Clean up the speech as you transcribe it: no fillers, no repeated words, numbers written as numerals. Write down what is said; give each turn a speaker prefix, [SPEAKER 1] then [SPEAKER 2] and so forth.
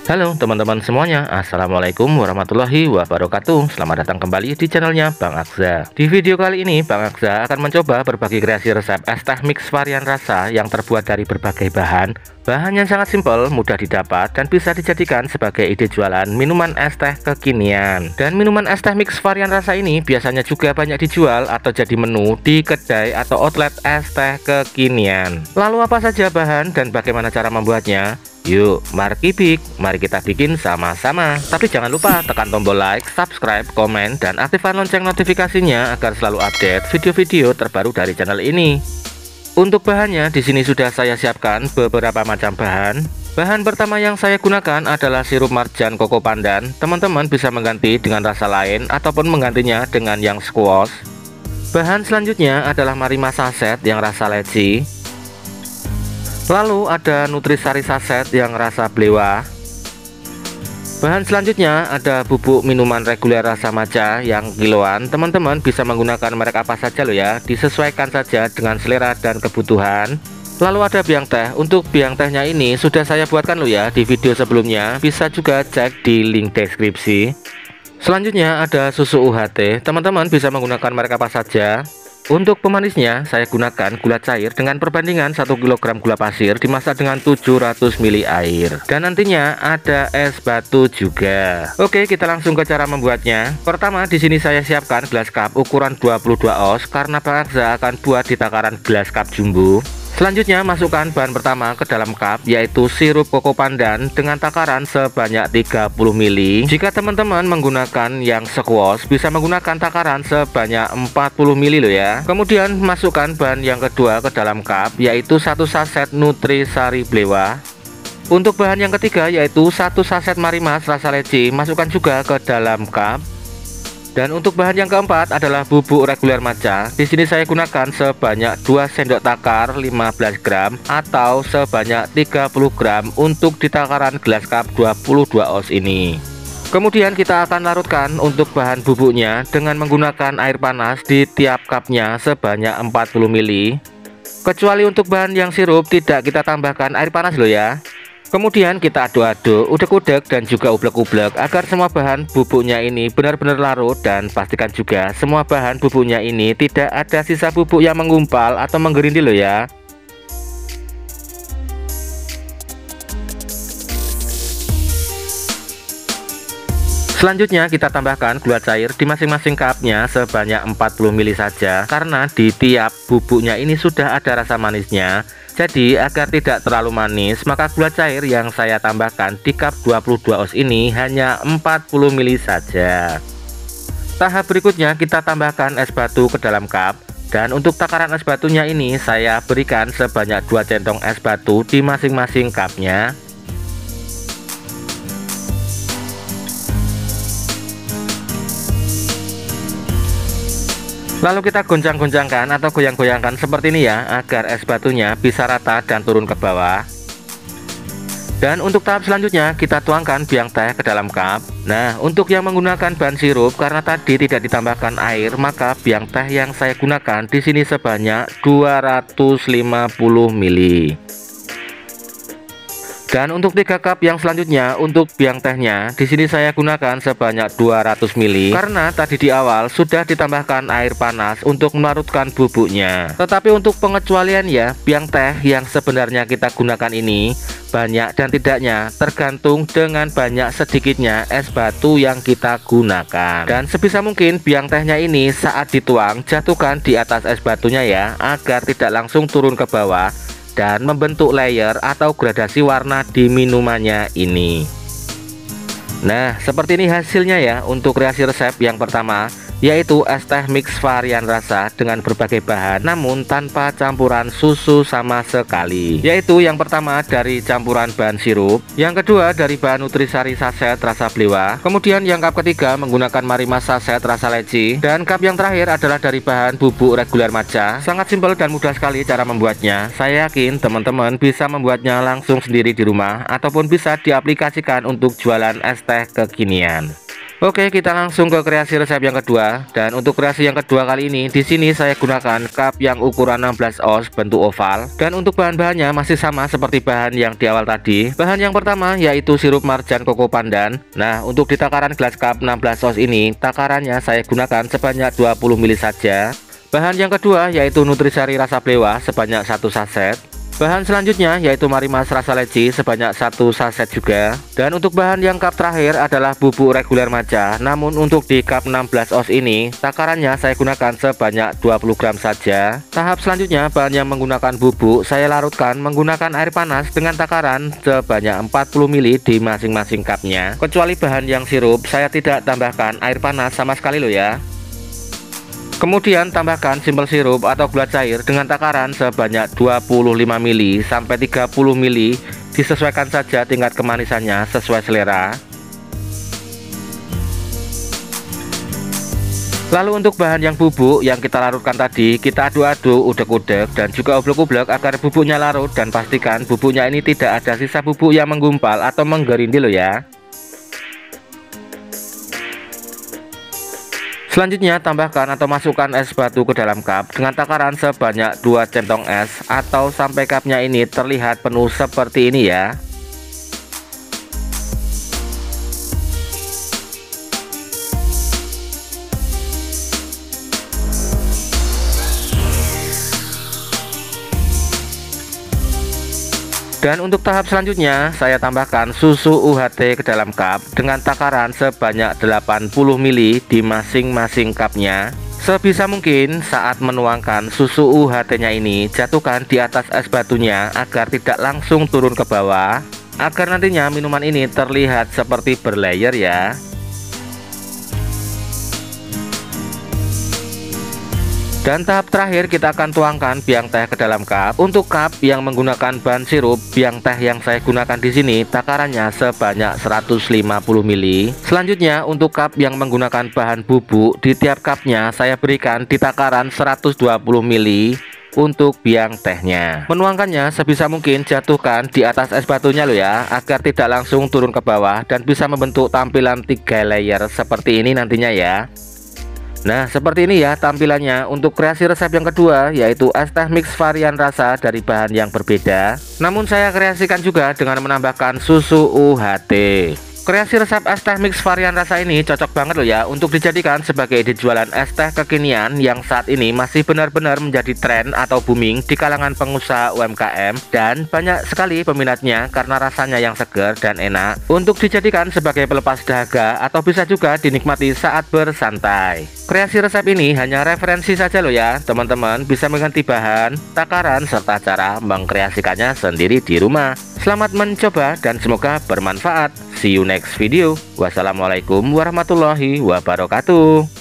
[SPEAKER 1] Halo teman-teman semuanya, Assalamualaikum warahmatullahi wabarakatuh. Selamat datang kembali di channelnya Bang Akza. Di video kali ini Bang Akza akan mencoba berbagi kreasi resep es teh mix varian rasa yang terbuat dari berbagai bahan. Bahan yang sangat simpel, mudah didapat, dan bisa dijadikan sebagai ide jualan minuman es teh kekinian. Dan minuman es teh mix varian rasa ini biasanya juga banyak dijual atau jadi menu di kedai atau outlet es teh kekinian. Lalu apa saja bahan dan bagaimana cara membuatnya? Yuk, mari kita bikin sama-sama. Tapi jangan lupa tekan tombol like, subscribe, komen, dan aktifkan lonceng notifikasinya agar selalu update video-video terbaru dari channel ini. Untuk bahannya di sini sudah saya siapkan beberapa macam bahan. Bahan pertama yang saya gunakan adalah sirup marjan koko pandan. Teman-teman bisa mengganti dengan rasa lain ataupun menggantinya dengan yang squash. Bahan selanjutnya adalah Marima saset yang rasa leci. Lalu ada Nutrisari saset yang rasa blewa. Bahan selanjutnya ada bubuk minuman reguler rasa matcha yang kiloan. Teman-teman bisa menggunakan merek apa saja loh ya, disesuaikan saja dengan selera dan kebutuhan. Lalu ada biang teh. Untuk biang tehnya ini sudah saya buatkan loh ya di video sebelumnya, bisa juga cek di link deskripsi. Selanjutnya ada susu UHT. Teman-teman bisa menggunakan merek apa saja. Untuk pemanisnya saya gunakan gula cair dengan perbandingan 1 kg gula pasir dimasak dengan 700 ml air. Dan nantinya ada es batu juga. Oke, kita langsung ke cara membuatnya. Pertama di sini saya siapkan gelas cup ukuran 22 oz karena Bang Akza akan buat di takaran gelas cup jumbo. Selanjutnya masukkan bahan pertama ke dalam cup, yaitu sirup koko pandan dengan takaran sebanyak 30 ml. Jika teman-teman menggunakan yang squash, bisa menggunakan takaran sebanyak 40 ml loh ya. Kemudian masukkan bahan yang kedua ke dalam cup, yaitu 1 saset Nutrisari blewa. Untuk bahan yang ketiga yaitu 1 saset Marimas rasa leci, masukkan juga ke dalam cup. Dan untuk bahan yang keempat adalah bubuk reguler matcha. Di sini saya gunakan sebanyak 2 sendok takar 15 gram atau sebanyak 30 gram untuk di takaran gelas cup 22 oz ini. Kemudian kita akan larutkan untuk bahan bubuknya dengan menggunakan air panas di tiap cupnya sebanyak 40 ml. Kecuali untuk bahan yang sirup tidak kita tambahkan air panas loh ya. Kemudian kita aduk-aduk, udek-udek dan juga ublek-ublek agar semua bahan bubuknya ini benar-benar larut, dan pastikan juga semua bahan bubuknya ini tidak ada sisa bubuk yang menggumpal atau menggerindil loh ya. Selanjutnya kita tambahkan gula cair di masing-masing cupnya sebanyak 40 ml saja, karena di tiap bubuknya ini sudah ada rasa manisnya. Jadi agar tidak terlalu manis, maka gula cair yang saya tambahkan di cup 22 oz ini hanya 40 ml saja. Tahap berikutnya kita tambahkan es batu ke dalam cup. Dan untuk takaran es batunya ini saya berikan sebanyak 2 centong es batu di masing-masing cupnya. Lalu kita goncang-goncangkan atau goyang-goyangkan seperti ini ya, agar es batunya bisa rata dan turun ke bawah. Dan untuk tahap selanjutnya kita tuangkan biang teh ke dalam cup. Nah, untuk yang menggunakan bahan sirup, karena tadi tidak ditambahkan air, maka biang teh yang saya gunakan di sini sebanyak 250 ml. Dan untuk 3 cup yang selanjutnya untuk biang tehnya di sini saya gunakan sebanyak 200 ml karena tadi di awal sudah ditambahkan air panas untuk melarutkan bubuknya. Tetapi untuk pengecualian ya, biang teh yang sebenarnya kita gunakan ini banyak dan tidaknya tergantung dengan banyak sedikitnya es batu yang kita gunakan. Dan sebisa mungkin biang tehnya ini saat dituang jatuhkan di atas es batunya ya, agar tidak langsung turun ke bawah dan membentuk layer atau gradasi warna di minumannya ini. Nah, seperti ini hasilnya ya untuk kreasi resep yang pertama, yaitu es teh mix varian rasa dengan berbagai bahan namun tanpa campuran susu sama sekali. Yaitu yang pertama dari campuran bahan sirup, yang kedua dari bahan Nutrisari saset rasa blewa, kemudian yang cup ketiga menggunakan Marimas saset rasa leci, dan cup yang terakhir adalah dari bahan bubuk reguler matcha. Sangat simpel dan mudah sekali cara membuatnya. Saya yakin teman-teman bisa membuatnya langsung sendiri di rumah ataupun bisa diaplikasikan untuk jualan es teh kekinian. Oke, kita langsung ke kreasi resep yang kedua. Dan untuk kreasi yang kedua kali ini, di sini saya gunakan cup yang ukuran 16 oz bentuk oval. Dan untuk bahan-bahannya masih sama seperti bahan yang di awal tadi. Bahan yang pertama yaitu sirup marjan koko pandan. Nah, untuk di takaran gelas cup 16 oz ini, takarannya saya gunakan sebanyak 20 ml saja. Bahan yang kedua yaitu nutrisari rasa blewa sebanyak 1 saset. Bahan selanjutnya yaitu marimas rasa leci sebanyak 1 saset juga. Dan untuk bahan yang cup terakhir adalah bubuk reguler maca. Namun untuk di cup 16 oz ini, takarannya saya gunakan sebanyak 20 gram saja. Tahap selanjutnya, bahan yang menggunakan bubuk saya larutkan menggunakan air panas dengan takaran sebanyak 40 ml di masing-masing cupnya. Kecuali bahan yang sirup, saya tidak tambahkan air panas sama sekali loh ya. Kemudian tambahkan simpel sirup atau gula cair dengan takaran sebanyak 25 ml sampai 30 ml, disesuaikan saja tingkat kemanisannya sesuai selera. Lalu untuk bahan yang bubuk yang kita larutkan tadi, kita aduk-aduk, udek-udek dan juga ublek-ublek agar bubuknya larut, dan pastikan bubuknya ini tidak ada sisa bubuk yang menggumpal atau menggerindil loh ya. Selanjutnya tambahkan atau masukkan es batu ke dalam cup dengan takaran sebanyak 2 centong es atau sampai cupnya ini terlihat penuh seperti ini ya. Dan untuk tahap selanjutnya, saya tambahkan susu UHT ke dalam cup dengan takaran sebanyak 80 ml di masing-masing cupnya. Sebisa mungkin saat menuangkan susu UHT-nya ini, jatuhkan di atas es batunya agar tidak langsung turun ke bawah, agar nantinya minuman ini terlihat seperti berlayer ya. Dan tahap terakhir, kita akan tuangkan biang teh ke dalam cup. Untuk cup yang menggunakan bahan sirup, biang teh yang saya gunakan di sini takarannya sebanyak 150 ml. Selanjutnya untuk cup yang menggunakan bahan bubuk, di tiap cupnya saya berikan di takaran 120 ml untuk biang tehnya. Menuangkannya sebisa mungkin jatuhkan di atas es batunya loh ya, agar tidak langsung turun ke bawah dan bisa membentuk tampilan 3 layer seperti ini nantinya ya. Nah, seperti ini ya tampilannya untuk kreasi resep yang kedua, yaitu es teh mix varian rasa dari bahan yang berbeda. Namun saya kreasikan juga dengan menambahkan susu UHT. Kreasi resep es teh mix varian rasa ini cocok banget loh ya untuk dijadikan sebagai ide jualan es teh kekinian yang saat ini masih benar-benar menjadi tren atau booming di kalangan pengusaha UMKM, dan banyak sekali peminatnya karena rasanya yang segar dan enak untuk dijadikan sebagai pelepas dahaga atau bisa juga dinikmati saat bersantai. Kreasi resep ini hanya referensi saja loh ya, teman-teman bisa mengganti bahan, takaran, serta cara mengkreasikannya sendiri di rumah. Selamat mencoba dan semoga bermanfaat. See you next video. Wassalamualaikum warahmatullahi wabarakatuh.